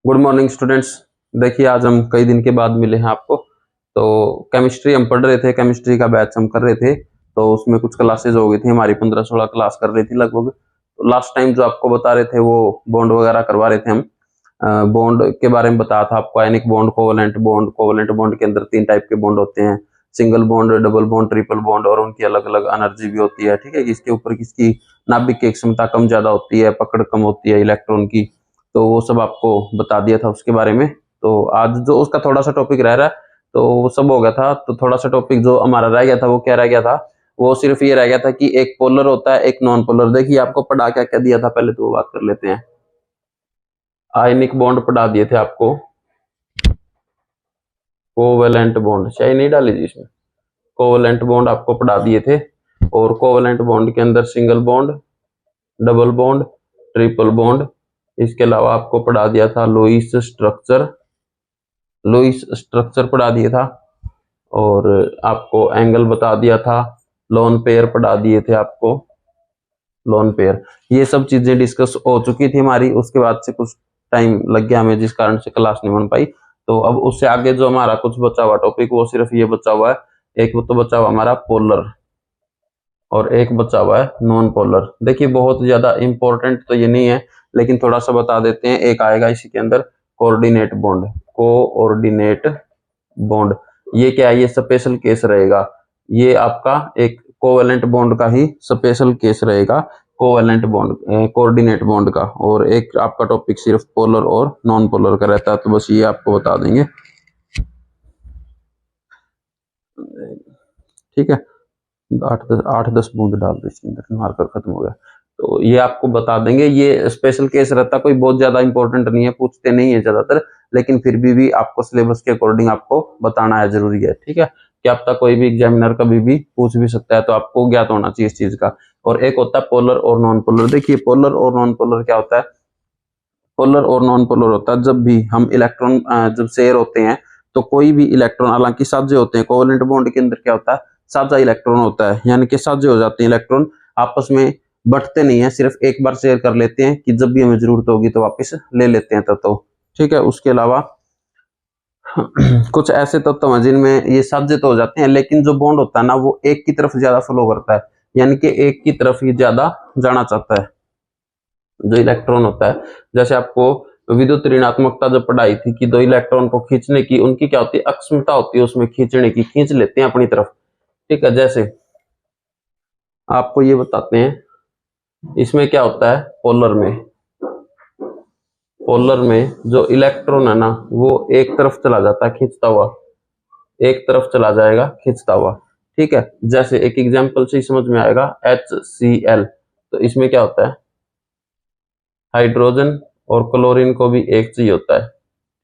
Good morning students. देखिए आज हम कई दिन के बाद मिले हैं आपको। तो केमिस्ट्री हम पढ़ रहे थे, केमिस्ट्री का बैच हम कर रहे थे। तो उसमें कुछ क्लासेस हो गई थी हमारी, 15-16 क्लास कर रही थी लगभग। तो लास्ट टाइम जो आपको बता रहे थे वो बॉन्ड वगैरह करवा रहे थे हम। बॉन्ड के बारे में बताया था आपको, ionic bond, covalent bond. Covalent bond के अंदर 3 टाइप के बॉन्ड होते हैं, single bond, double bond, triple bond, और उनकी अलग अलग एनर्जी भी होती है। ठीक है, इसके ऊपर किसकी नाभिक की क्षमता कम ज्यादा होती है, पकड़ कम होती है इलेक्ट्रॉन की। तो वो सब आपको बता दिया था उसके बारे में। तो आज जो उसका थोड़ा सा टॉपिक रह रहा है, तो वो सब हो गया था। तो थोड़ा सा टॉपिक जो हमारा रह गया था वो क्या रह गया था, वो सिर्फ ये रह गया था कि एक पोलर होता है, एक नॉन पोलर। देखिए आपको पढ़ा क्या क्या दिया था, पहले तो वो बात कर लेते हैं। आयनिक बॉन्ड पढ़ा दिए थे आपको, कोवेलेंट बॉन्ड शायद नहीं डाली जी इसमें। कोवेलेंट बॉन्ड आपको पढ़ा दिए थे, और कोवेलेंट बॉन्ड के अंदर single bond, double bond, triple bond. इसके अलावा आपको पढ़ा दिया था लुईस स्ट्रक्चर, लुईस स्ट्रक्चर पढ़ा दिया था, और आपको एंगल बता दिया था। लोन पेयर पढ़ा दिए थे आपको, लोन पेयर। ये सब चीजें डिस्कस हो चुकी थी हमारी। उसके बाद से कुछ टाइम लग गया हमें, जिस कारण से क्लास नहीं बन पाई। तो अब उससे आगे जो हमारा कुछ बचा हुआ टॉपिक, वो सिर्फ ये बचा हुआ है। एक तो बचा हुआ हमारा पोलर, और एक बचा हुआ है नॉन पोलर। देखिए बहुत ज्यादा इंपॉर्टेंट तो ये नहीं है, लेकिन थोड़ा सा बता देते हैं। एक आएगा इसी के अंदर कोऑर्डिनेट बॉन्ड, कोऑर्डिनेट बॉन्ड। ये क्या है, ये स्पेशल केस रहेगा। ये आपका एक कोवेलेंट बॉन्ड का ही स्पेशल केस रहेगा, कोवेलेंट बॉन्ड, कोऑर्डिनेट बॉन्ड का। और एक आपका टॉपिक सिर्फ पोलर और नॉन पोलर का रहता है। तो बस ये आपको बता देंगे, ठीक है। 8-10 बूंद डाल दो इसके अंदर, मार्कर खत्म हो गया। तो ये आपको बता देंगे। ये स्पेशल केस रहता, कोई बहुत ज्यादा इंपॉर्टेंट नहीं है, पूछते नहीं है ज्यादातर, लेकिन फिर भी आपको सिलेबस के अकॉर्डिंग आपको बताना है, जरूरी है। ठीक है, क्या पता कोई भी एग्जामिनर कभी भी पूछ भी सकता है, तो आपको ज्ञात होना चाहिए इस चीज का। और एक होता है पोलर और नॉन पोलर। देखिए पोलर और नॉन पोलर क्या होता है। पोलर और नॉन पोलर होता है जब भी हम इलेक्ट्रॉन जब शेयर होते हैं, तो कोई भी इलेक्ट्रॉन, हालांकि साझे होते हैं, कोवेलेंट बॉन्ड के अंदर क्या होता है, साझा इलेक्ट्रॉन होता है, यानी कि साझे हो जाते हैं इलेक्ट्रॉन, आपस में बंटते नहीं है, सिर्फ एक बार शेयर कर लेते हैं कि जब भी हमें जरूरत होगी तो वापस ले लेते हैं तत्व। ठीक है, उसके अलावा कुछ ऐसे तत्व हैं जिनमें ये साझे तो हो जाते हैं, लेकिन जो बॉन्ड होता है ना, वो एक की तरफ ज्यादा फ्लो करता है, यानी कि एक की तरफ ही ज्यादा जाना चाहता है जो इलेक्ट्रॉन होता है। जैसे आपको विद्युत ऋणात्मकता जब पढ़ाई थी कि दो इलेक्ट्रॉन को खींचने की उनकी क्या होती है, अक्षमता होती है उसमें, खींचने की, खींच लेते हैं अपनी तरफ। ठीक है, जैसे आपको ये बताते हैं, इसमें क्या होता है, पोलर में, पोलर में जो इलेक्ट्रॉन है ना, वो एक तरफ चला जाता है खींचता हुआ, एक तरफ चला जाएगा खींचता हुआ। ठीक है, जैसे एक एग्जांपल से ही समझ में आएगा, HCl। तो इसमें क्या होता है, हाइड्रोजन और क्लोरीन को भी एक चाहिए होता है।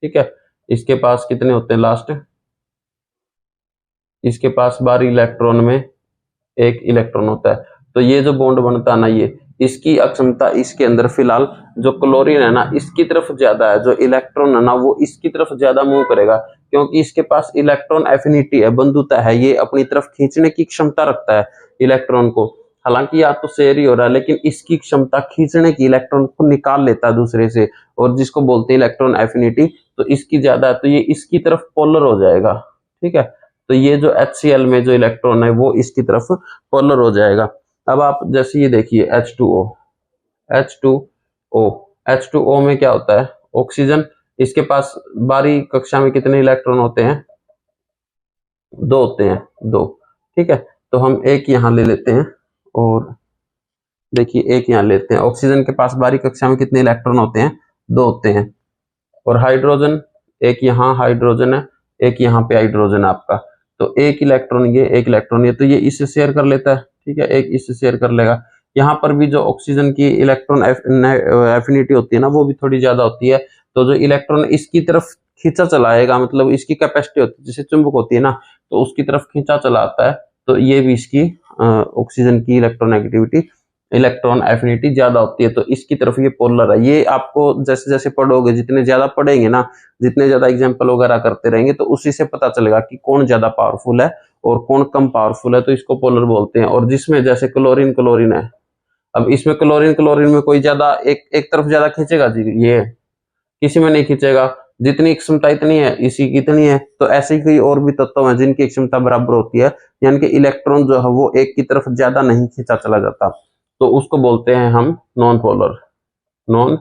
ठीक है, इसके पास कितने होते हैं लास्ट, इसके पास 12 इलेक्ट्रॉन में एक इलेक्ट्रॉन होता है। तो ये जो बॉन्ड बनता है ना, ये इसकी अक्षमता इसके अंदर फिलहाल जो क्लोरीन है ना, इसकी तरफ ज्यादा है, जो इलेक्ट्रॉन है ना वो इसकी तरफ ज्यादा मूव करेगा, क्योंकि इसके पास इलेक्ट्रॉन एफिनिटी है, बंधुता है, ये अपनी तरफ खींचने की क्षमता रखता है इलेक्ट्रॉन को। हालांकि या तो शेयर ही हो रहा है, लेकिन इसकी क्षमता खींचने की, इलेक्ट्रॉन को निकाल लेता है दूसरे से, और जिसको बोलते हैं इलेक्ट्रॉन एफिनिटी। तो इसकी ज्यादा है, तो ये इसकी तरफ पोलर हो जाएगा। ठीक है, तो ये जो HCl में जो इलेक्ट्रॉन है वो इसकी तरफ पोलर हो जाएगा। अब आप जैसे ये देखिए H2O, H2O, H2O में क्या होता है, ऑक्सीजन। इसके पास 12 कक्षा में कितने इलेक्ट्रॉन होते हैं, 2 होते हैं, 2। ठीक है, तो हम एक यहां ले लेते हैं, और देखिए एक यहां लेते हैं। ऑक्सीजन के पास 12 कक्षा में कितने इलेक्ट्रॉन होते हैं, 2 होते हैं। और हाइड्रोजन, एक यहाँ हाइड्रोजन है, एक यहाँ पे हाइड्रोजन है आपका। तो एक इलेक्ट्रॉन ये, एक इलेक्ट्रॉन ये, तो ये इससे शेयर कर लेता है। ठीक है, एक इससे शेयर कर लेगा। यहाँ पर भी जो ऑक्सीजन की इलेक्ट्रॉन एफिनिटी होती है ना, वो भी थोड़ी ज्यादा होती है। तो जो इलेक्ट्रॉन इसकी तरफ खींचा चला आएगा, मतलब इसकी कैपेसिटी होती है, जैसे चुंबक होती है ना, तो उसकी तरफ खींचा चला आता है। तो ये भी इसकी ऑक्सीजन की इलेक्ट्रोनेगेटिविटी, इलेक्ट्रॉन एफिनिटी ज्यादा होती है, तो इसकी तरफ ये पोलर है। ये आपको जैसे जैसे पढ़ोगे, जितने ज्यादा पढ़ेंगे ना, जितने ज्यादा एग्जांपल वगैरह करते रहेंगे, तो उसी से पता चलेगा कि कौन ज्यादा पावरफुल है और कौन कम पावरफुल है। तो इसको पोलर बोलते हैं। और जिसमें जैसे क्लोरीन, क्लोरीन है, अब इसमें क्लोरीन, क्लोरीन में कोई ज्यादा एक तरफ ज्यादा खींचेगा जी, ये किसी में नहीं खींचेगा, जितनी क्षमता इतनी है इसी की इतनी है। तो ऐसे ही कई और भी तत्व हैं जिनकी क्षमता बराबर होती है, यानी कि इलेक्ट्रॉन जो है वो एक की तरफ ज्यादा नहीं खींचा चला जाता, तो उसको बोलते हैं हम non polar. Non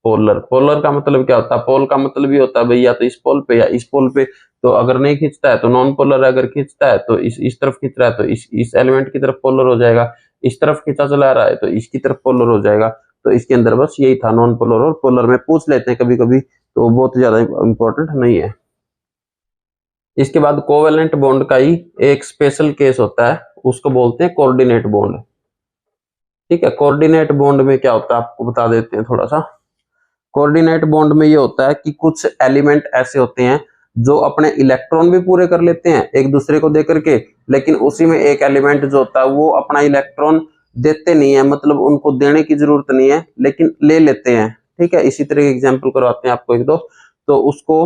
polar, polar का मतलब क्या होता है, पोल का मतलब ये होता है भाई या तो इस पोल पे या इस पोल पे। तो अगर नहीं खींचता है तो नॉन पोलर, अगर खींचता है तो इस तरफ खींच रहा है तो इस एलिमेंट की तरफ पोलर हो जाएगा, इस तरफ खींचा चला रहा है तो इसकी तरफ पोलर हो जाएगा। तो इसके अंदर बस यही था, नॉन पोलर और पोलर में पूछ लेते हैं कभी कभी, तो बहुत ज्यादा इंपॉर्टेंट नहीं है। इसके बाद कोवेलेंट बॉन्ड का ही एक स्पेशल केस होता है, उसको बोलते हैं कोऑर्डिनेट बॉन्ड। ठीक है, कोऑर्डिनेट बॉन्ड में क्या होता है आपको बता देते हैं थोड़ा सा। कोऑर्डिनेट बॉन्ड में ये होता है कि कुछ एलिमेंट ऐसे होते हैं जो अपने इलेक्ट्रॉन भी पूरे कर लेते हैं एक दूसरे को देकर के, लेकिन उसी में एक एलिमेंट जो होता है वो अपना इलेक्ट्रॉन देते नहीं है, मतलब उनको देने की जरूरत नहीं है लेकिन ले लेते हैं। ठीक है, इसी तरह के एग्जाम्पल करवाते हैं आपको एक दो। तो उसको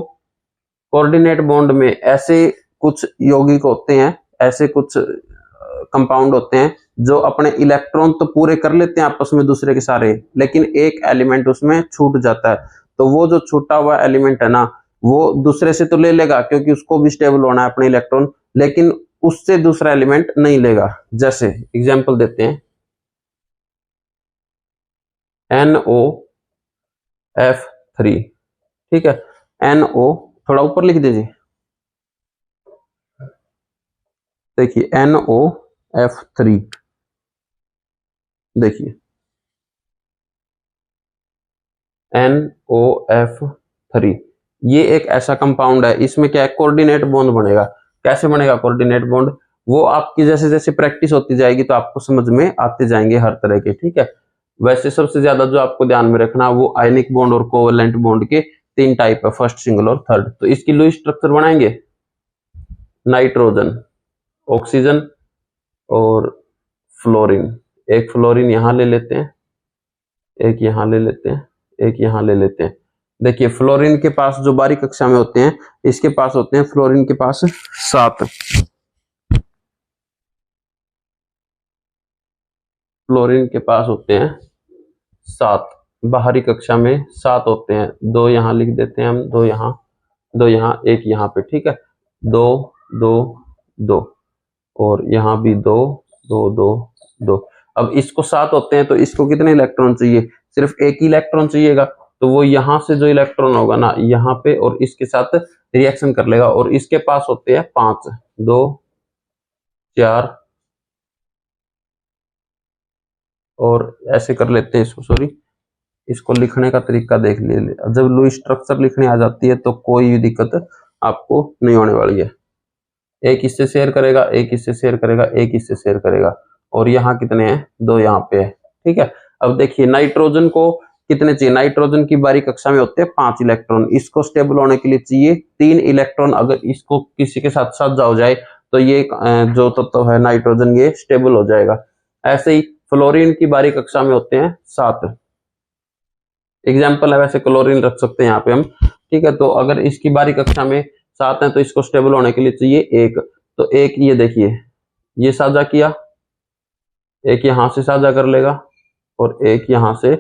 कोऑर्डिनेट बॉन्ड में ऐसे कुछ यौगिक होते हैं, ऐसे कुछ कंपाउंड होते हैं जो अपने इलेक्ट्रॉन तो पूरे कर लेते हैं आपस में दूसरे के सारे, लेकिन एक एलिमेंट उसमें छूट जाता है। तो वो जो छूटा हुआ एलिमेंट है ना, वो दूसरे से तो ले लेगा क्योंकि उसको भी स्टेबल होना है अपने इलेक्ट्रॉन, लेकिन उससे दूसरा एलिमेंट नहीं लेगा। जैसे एग्जांपल देते हैं, NOF3। ठीक है, NO थोड़ा ऊपर लिख दीजिए, देखिए NOF3, देखिए NOF3 ये एक ऐसा कंपाउंड है, इसमें क्या है, कोऑर्डिनेट बॉन्ड बनेगा। कैसे बनेगा कोऑर्डिनेट बॉन्ड, वो आपकी जैसे जैसे प्रैक्टिस होती जाएगी तो आपको समझ में आते जाएंगे हर तरह के। ठीक है, वैसे सबसे ज्यादा जो आपको ध्यान में रखना वो आयनिक बॉन्ड और कोवेलेंट बॉन्ड के 3 टाइप है, फर्स्ट, सिंगल और थर्ड। तो इसकी लुईस स्ट्रक्चर बनाएंगे, नाइट्रोजन, ऑक्सीजन और फ्लोरीन। एक फ्लोरीन यहां ले लेते हैं, एक यहां ले लेते हैं, एक यहां ले लेते हैं। देखिए फ्लोरीन के पास जो बारीक कक्षा में होते हैं, इसके पास होते हैं, फ्लोरीन के पास 7, फ्लोरीन के पास होते हैं 7, बाहरी कक्षा में 7 होते हैं। 2 यहां लिख देते हैं हम, 2 यहां, 2 यहां, 1 यहां पे। ठीक है, 2 2 2 और यहां भी 2 2 2 2। अब इसको 7 होते हैं तो इसको कितने इलेक्ट्रॉन चाहिए, सिर्फ एक ही इलेक्ट्रॉन चाहिएगा। तो वो यहां से जो इलेक्ट्रॉन होगा ना यहाँ पे और इसके साथ रिएक्शन कर लेगा, और इसके पास होते हैं 5, 2 4 और ऐसे कर लेते हैं इसको। सॉरी, इसको लिखने का तरीका देख लीजिए, जब लुईस स्ट्रक्चर लिखने आ जाती है तो कोई भी दिक्कत आपको नहीं होने वाली है। एक इससे शेयर करेगा, एक इससे शेयर करेगा, एक इससे शेयर करेगा, और यहाँ कितने हैं, 2 यहाँ पे है। ठीक है, अब देखिए नाइट्रोजन को कितने चाहिए, नाइट्रोजन की बारीक कक्षा में होते हैं 5 इलेक्ट्रॉन, इसको स्टेबल होने के लिए चाहिए 3 इलेक्ट्रॉन। अगर इसको किसी के साथ साझा हो जाए तो ये जो तत्व है नाइट्रोजन ये स्टेबल हो जाएगा। ऐसे ही फ्लोरीन की बारीक कक्षा में होते हैं 7, एग्जाम्पल है, वैसे क्लोरीन रख सकते हैं यहाँ पे हम। ठीक है, तो अगर इसकी बारीक कक्षा में 7 है तो इसको स्टेबल होने के लिए चाहिए 1। तो एक ये देखिए, ये साझा किया, एक यहां से साझा कर लेगा और एक यहां से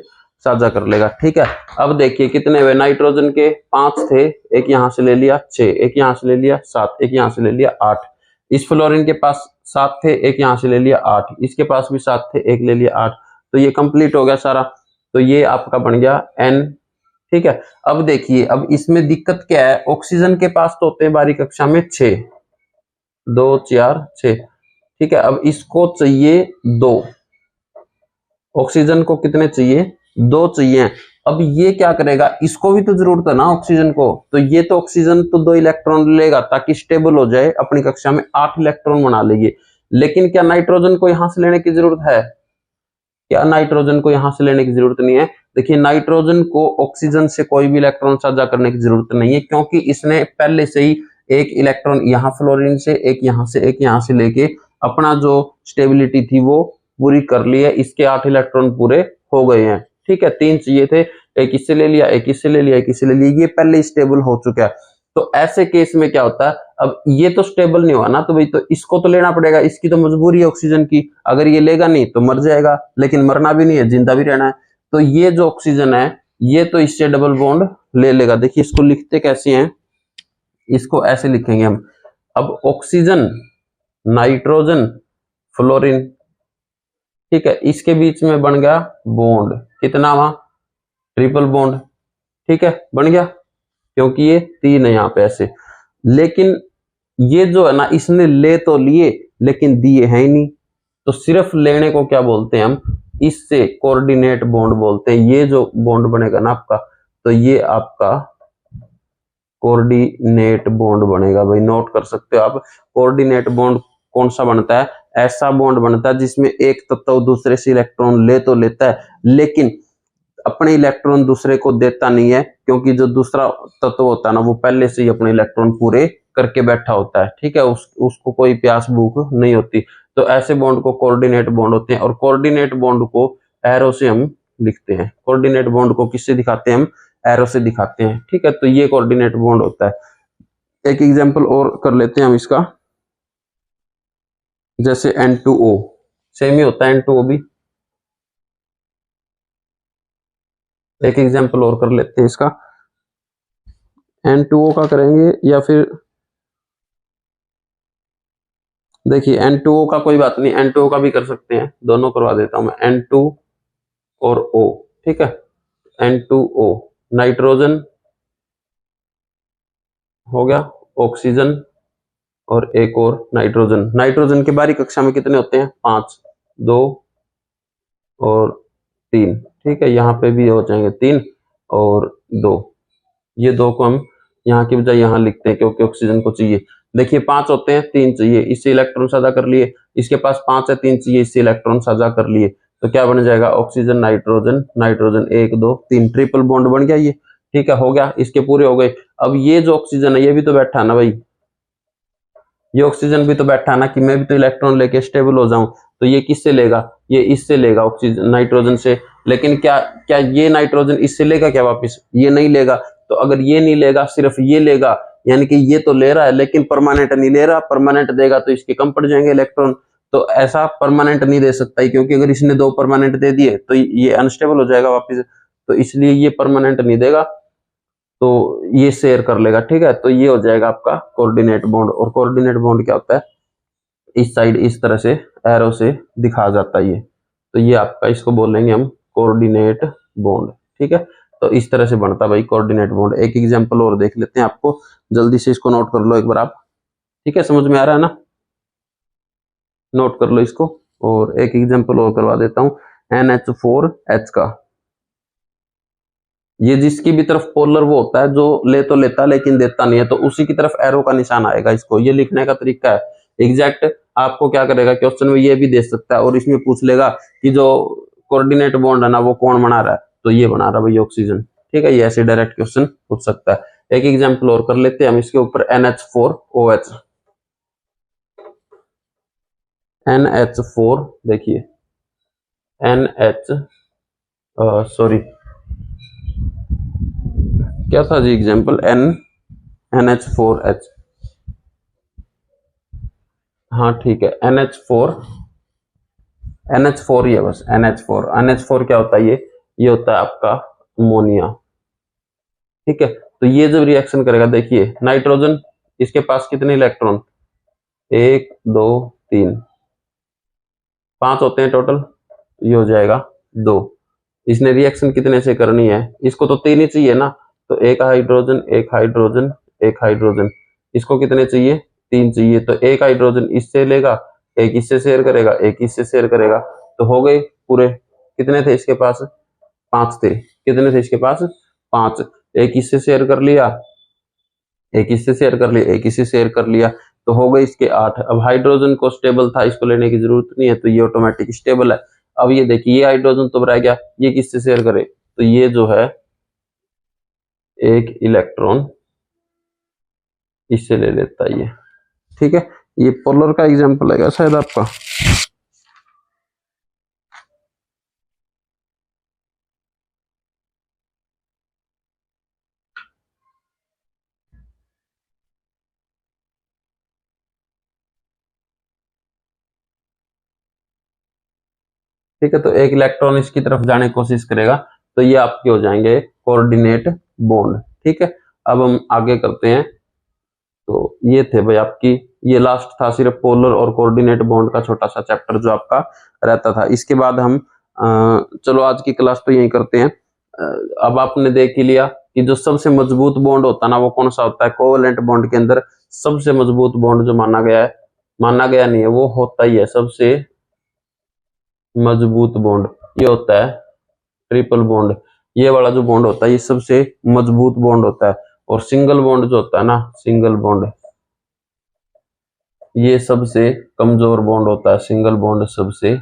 साझा कर लेगा। ठीक है, अब देखिए कितने हुए, नाइट्रोजन के 5 थे, एक यहां से ले लिया 6, एक यहां से ले लिया 7, एक यहां से ले लिया 8। इस फ्लोरीन के पास 7 थे, एक यहां से ले लिया 8, इसके पास भी 7 थे, एक ले लिया 8। तो ये कंप्लीट हो गया सारा, तो ये आपका बन गया N। ठीक है, अब देखिए, अब इसमें दिक्कत क्या है, ऑक्सीजन के पास तो होते हैं बारीक कक्षा में 6, 2 4 6। ठीक है, अब इसको चाहिए 2, ऑक्सीजन को कितने चाहिए, 2 चाहिए। अब ये क्या करेगा, इसको भी तो जरूरत है ना ऑक्सीजन को, तो ये तो ऑक्सीजन तो 2 इलेक्ट्रॉन लेगा ताकि स्टेबल हो जाए, अपनी कक्षा में 8 इलेक्ट्रॉन बना लेगी। लेकिन क्या नाइट्रोजन को यहां से लेने की जरूरत है, क्या नाइट्रोजन को यहां से लेने की जरूरत नहीं है। देखिए नाइट्रोजन को ऑक्सीजन से कोई भी इलेक्ट्रॉन साझा करने की जरूरत नहीं है, क्योंकि इसने पहले से ही एक इलेक्ट्रॉन यहाँ फ्लोरीन से, एक यहाँ से, एक यहाँ से लेके अपना जो स्टेबिलिटी थी वो पूरी कर ली है। इसके 8 इलेक्ट्रॉन पूरे हो गए हैं। ठीक है, 3 चाहिए थे, एक इससे ले लिया, एक इससे ले लिया, एक इससे ले लिया, ये पहले स्टेबल हो चुका है। तो ऐसे केस में क्या होता है, अब ये तो स्टेबल नहीं हुआ ना, तो भाई तो इसको तो लेना पड़ेगा, इसकी तो मजबूरी है ऑक्सीजन की, अगर ये लेगा नहीं तो मर जाएगा, लेकिन मरना भी नहीं है, जिंदा भी रहना है। तो ये जो ऑक्सीजन है ये तो इससे डबल बॉन्ड ले लेगा। देखिए इसको लिखते कैसे हैं, इसको ऐसे लिखेंगे हम। अब ऑक्सीजन, नाइट्रोजन, फ्लोरीन, ठीक है, इसके बीच में बन गया बॉन्ड, कितना वहां, ट्रिपल बॉन्ड, ठीक है, बन गया, क्योंकि ये तीन है यहाँ पे ऐसे। लेकिन ये जो है ना, इसने ले तो लिए लेकिन दिए हैं ही नहीं, तो सिर्फ लेने को क्या बोलते हैं हम, इससे कोऑर्डिनेट बॉन्ड बोलते हैं। ये जो बॉन्ड बनेगा ना आपका, तो ये आपका कोऑर्डिनेट बॉन्ड बनेगा भाई, नोट कर सकते हो आप। कोऑर्डिनेट बॉन्ड कौन सा बनता है, ऐसा बॉन्ड बनता है जिसमें एक तत्व दूसरे से इलेक्ट्रॉन ले तो लेता है लेकिन अपने इलेक्ट्रॉन दूसरे को देता नहीं है, क्योंकि जो दूसरा तत्व होता है ना, वो पहले से ही अपने इलेक्ट्रॉन पूरे करके बैठा होता है, ठीक है, उसको कोई प्यास भूख नहीं होती। तो ऐसे बॉन्ड को कोऑर्डिनेट बॉन्ड होते हैं, और कोऑर्डिनेट बॉन्ड को एरो से हम लिखते हैं। कोऑर्डिनेट बॉन्ड को किससे दिखाते हैं हम, एरो से दिखाते हैं, ठीक है। तो ये कोऑर्डिनेट बॉन्ड होता है। एक एग्जांपल और कर लेते हैं हम इसका, जैसे N2O, सेम ही होता है N2O भी। एक एग्जांपल और कर लेते हैं इसका, N2O का करेंगे, या फिर देखिए N2O का कोई बात नहीं, N2O का भी कर सकते हैं, दोनों करवा देता हूं मैं, N2 और O, ठीक है। N2O, नाइट्रोजन हो गया, ऑक्सीजन, और एक और नाइट्रोजन। नाइट्रोजन के बारी कक्षा में कितने होते हैं, 5, 2 और 3, ठीक है, यहाँ पे भी हो जाएंगे 3 और 2। ये 2 को हम यहाँ की बजाय यहाँ लिखते हैं, क्योंकि ऑक्सीजन को चाहिए। देखिए 5 होते हैं, 3 चाहिए, इससे इलेक्ट्रॉन साझा कर लिए, इसके पास 5 है, 3 चाहिए, इससे इलेक्ट्रॉन साझा कर लिए, तो क्या बन जाएगा, oxygen, nitrogen, nitrogen, 1 2 3, triple bond बन गया ये, ठीक है, हो गया, इसके पूरे हो गए। अब ये जो ऑक्सीजन है, ये भी तो बैठा है ना भाई, ये ऑक्सीजन भी तो बैठा है ना, कि मैं भी तो इलेक्ट्रॉन लेके स्टेबल हो जाऊं, तो ये किससे लेगा, ये इससे लेगा, ऑक्सीजन, नाइट्रोजन से। लेकिन क्या क्या ये नाइट्रोजन इससे लेगा क्या वापस, ये नहीं लेगा। तो अगर ये नहीं लेगा, सिर्फ ये लेगा, यानी कि ये तो ले रहा है लेकिन परमानेंट नहीं ले रहा, परमानेंट देगा तो इसके कम पड़ जाएंगे इलेक्ट्रॉन, तो ऐसा परमानेंट नहीं दे सकता, क्योंकि अगर इसने 2 परमानेंट दे दिए तो ये अनस्टेबल हो जाएगा वापस, तो इसलिए ये परमानेंट नहीं देगा, तो ये शेयर कर लेगा, ठीक है। तो ये हो जाएगा आपका कोऑर्डिनेट बॉन्ड। और कोऑर्डिनेट बॉन्ड क्या होता है, इस साइड इस तरह से एरो से दिखा जाता है ये, तो ये आपका, इसको बोलेंगे हम कोऑर्डिनेट बॉन्ड, ठीक है। तो इस तरह से बनता है भाई कोऑर्डिनेट बॉन्ड। एक एग्जांपल और देख लेते हैं, आपको जल्दी से इसको नोट कर लो एक बार आप, ठीक है, समझ में आ रहा है ना, नोट कर लो इसको। और एक एग्जांपल और करवा देता हूँ, NH4H का, ये जिसकी भी तरफ पोलर वो होता है, जो ले तो लेता लेकिन देता नहीं है, तो उसी की तरफ एरो का निशान आएगा। इसको ये लिखने का तरीका है एग्जैक्ट। आपको क्या करेगा, क्वेश्चन में ये भी दे सकता है और इसमें पूछ लेगा कि जो कोऑर्डिनेट बॉन्ड है ना, वो कौन बना रहा है, तो ये बना रहा है भाई ऑक्सीजन, ठीक है। ये ऐसे डायरेक्ट क्वेश्चन पूछ सकता है। एक एग्जाम्पल और कर लेते हैं हम इसके ऊपर, NH4OH, NH4, देखिए NH, सॉरी क्या था जी एग्जाम्पल, NH4H, हाँ ठीक है, NH4 ही है बस, NH4 क्या होता है, ये होता है आपका अमोनिया, ठीक है। तो ये जब रिएक्शन करेगा, देखिए नाइट्रोजन, इसके पास कितने इलेक्ट्रॉन, 1 2 3, 5 होते हैं टोटल, ये हो जाएगा 2। इसने रिएक्शन कितने से करनी है, इसको तो 3 ही चाहिए ना, तो एक हाइड्रोजन, एक हाइड्रोजन, एक हाइड्रोजन, इसको कितने चाहिए, 3 चाहिए, तो एक हाइड्रोजन इससे लेगा, एक इससे शेयर करेगा, एक इससे शेयर करेगा, तो हो गए पूरे। कितने थे इसके पास, 5 थे, कितने थे इसके पास, 5, एक इससे शेयर कर लिया, एक इससे शेयर कर लिया, एक इससे शेयर कर लिया, तो हो गए इसके 8। अब हाइड्रोजन को स्टेबल था, इसको लेने की जरूरत नहीं है, तो ये ऑटोमेटिक स्टेबल है। अब ये देखिए, ये हाइड्रोजन तो रह गया, ये किससे शेयर करे, तो ये जो है एक इलेक्ट्रॉन इससे ले लेता है ये, ठीक है। ये पोलर का एग्जांपल है शायद आपका, ठीक है। तो एक इलेक्ट्रॉन इसकी तरफ जाने की कोशिश करेगा, तो ये आपके हो जाएंगे कोऑर्डिनेट बॉन्ड। ठीक है, अब हम आगे करते हैं। तो ये थे भाई आपकी, ये लास्ट था सिर्फ पोलर और कोऑर्डिनेट बॉन्ड का छोटा सा चैप्टर जो आपका रहता था। इसके बाद हम चलो आज की क्लास तो यही करते हैं। अब आपने देख ही लिया कि जो सबसे मजबूत बॉन्ड होता है ना वो कौन सा होता है। कोवेलेंट बॉन्ड के अंदर सबसे मजबूत बॉन्ड जो माना गया है, माना गया नहीं है, वो होता ही है सबसे मजबूत बॉन्ड, ये होता है ट्रिपल बॉन्ड। ये वाला जो बॉन्ड होता है ये सबसे मजबूत बॉन्ड होता है। और सिंगल बॉन्ड जो होता है ना, सिंगल बॉन्ड, ये सबसे कमजोर बॉन्ड होता है। सिंगल बॉन्ड सबसे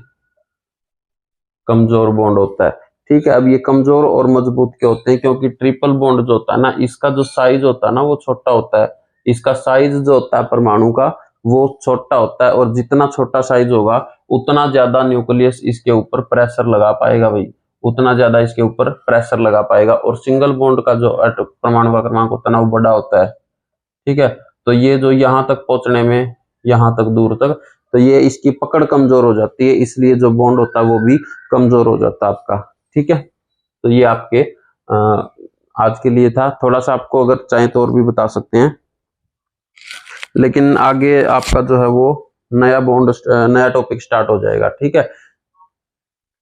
कमजोर बॉन्ड होता है। ठीक है, अब ये कमजोर और मजबूत क्या होते हैं, क्योंकि ट्रिपल बॉन्ड जो होता है ना, इसका जो साइज होता है ना वो छोटा होता है। इसका साइज जो होता है परमाणु का वो छोटा होता है, और जितना छोटा साइज होगा उतना ज्यादा न्यूक्लियस इसके ऊपर प्रेशर लगा पाएगा भाई, उतना ज्यादा इसके ऊपर प्रेशर लगा पाएगा। और सिंगल बॉन्ड का जो परमाणु का क्रमांक होता है ना वो बड़ा होता है। ठीक है, तो ये जो यहाँ तक पहुंचने में, यहाँ तक दूर तक, तो ये इसकी पकड़ कमजोर हो जाती है, इसलिए जो बॉन्ड होता है वो भी कमजोर हो जाता है आपका। ठीक है, तो ये आपके आज के लिए था। थोड़ा सा आपको अगर चाहे तो और भी बता सकते हैं, लेकिन आगे आपका जो है वो नया बॉन्ड, नया टॉपिक स्टार्ट हो जाएगा। ठीक है,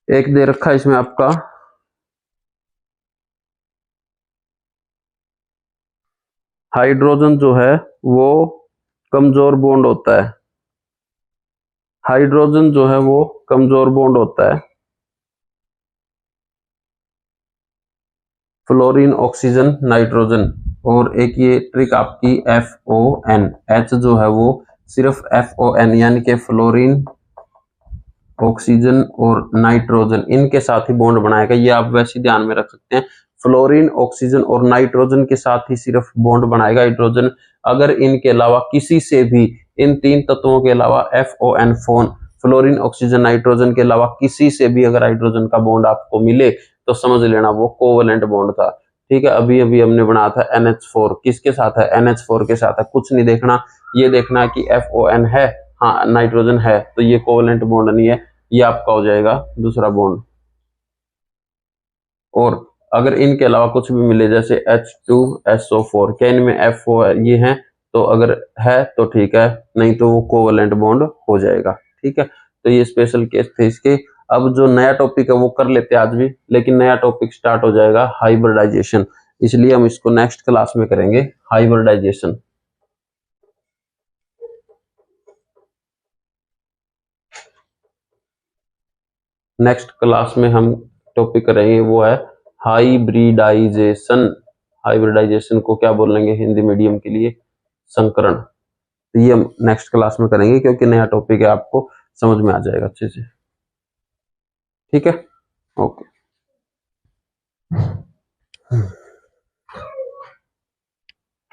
एक दे रखा है इसमें आपका हाइड्रोजन जो है वो कमजोर बॉन्ड होता है। हाइड्रोजन जो है वो कमजोर बॉन्ड होता है। Fluorine, oxygen, nitrogen. और एक ये ट्रिक आपकी FON, H जो है वो सिर्फ FON यानी कि फ्लोरीन, ऑक्सीजन और नाइट्रोजन, इनके साथ ही बॉन्ड बनाएगा। ये आप वैसे ध्यान में रख सकते हैं, फ्लोरीन, ऑक्सीजन और नाइट्रोजन के साथ ही सिर्फ बॉन्ड बनाएगा हाइड्रोजन। अगर इनके अलावा किसी से भी, इन तीन तत्वों के अलावा FON, phone, fluorine, oxygen, nitrogen के अलावा किसी से भी अगर हाइड्रोजन का बॉन्ड आपको मिले तो समझ लेना वो कोवेलेंट बॉन्ड था। ठीक है, अभी अभी हमने बनाया था NH4, किसके साथ है, NH4 के साथ है। कुछ नहीं देखना, ये देखना है कि FON है, हाँ नाइट्रोजन है, तो ये कोवेलेंट बॉन्ड नहीं है, ये आपका हो जाएगा दूसरा बॉन्ड। और अगर इनके अलावा कुछ भी मिले जैसे H2SO4, क्या इनमें FO ये है, तो अगर है तो ठीक है, नहीं तो वो कोवेलेंट बॉन्ड हो जाएगा। ठीक है, तो ये स्पेशल केस थे इसके। अब जो नया टॉपिक है वो कर लेते हैं आज भी, लेकिन नया टॉपिक स्टार्ट हो जाएगा हाइब्रिडाइजेशन, इसलिए हम इसको नेक्स्ट क्लास में करेंगे, हाइब्रिडाइजेशन। नेक्स्ट क्लास में हम टॉपिक करेंगे वो है हाइब्रिडाइजेशन। हाइब्रिडाइजेशन को क्या बोलेंगे हिंदी मीडियम के लिए, संकरण। तो ये हम नेक्स्ट क्लास में करेंगे, क्योंकि नया टॉपिक है, आपको समझ में आ जाएगा अच्छे से। ठीक है, ओके।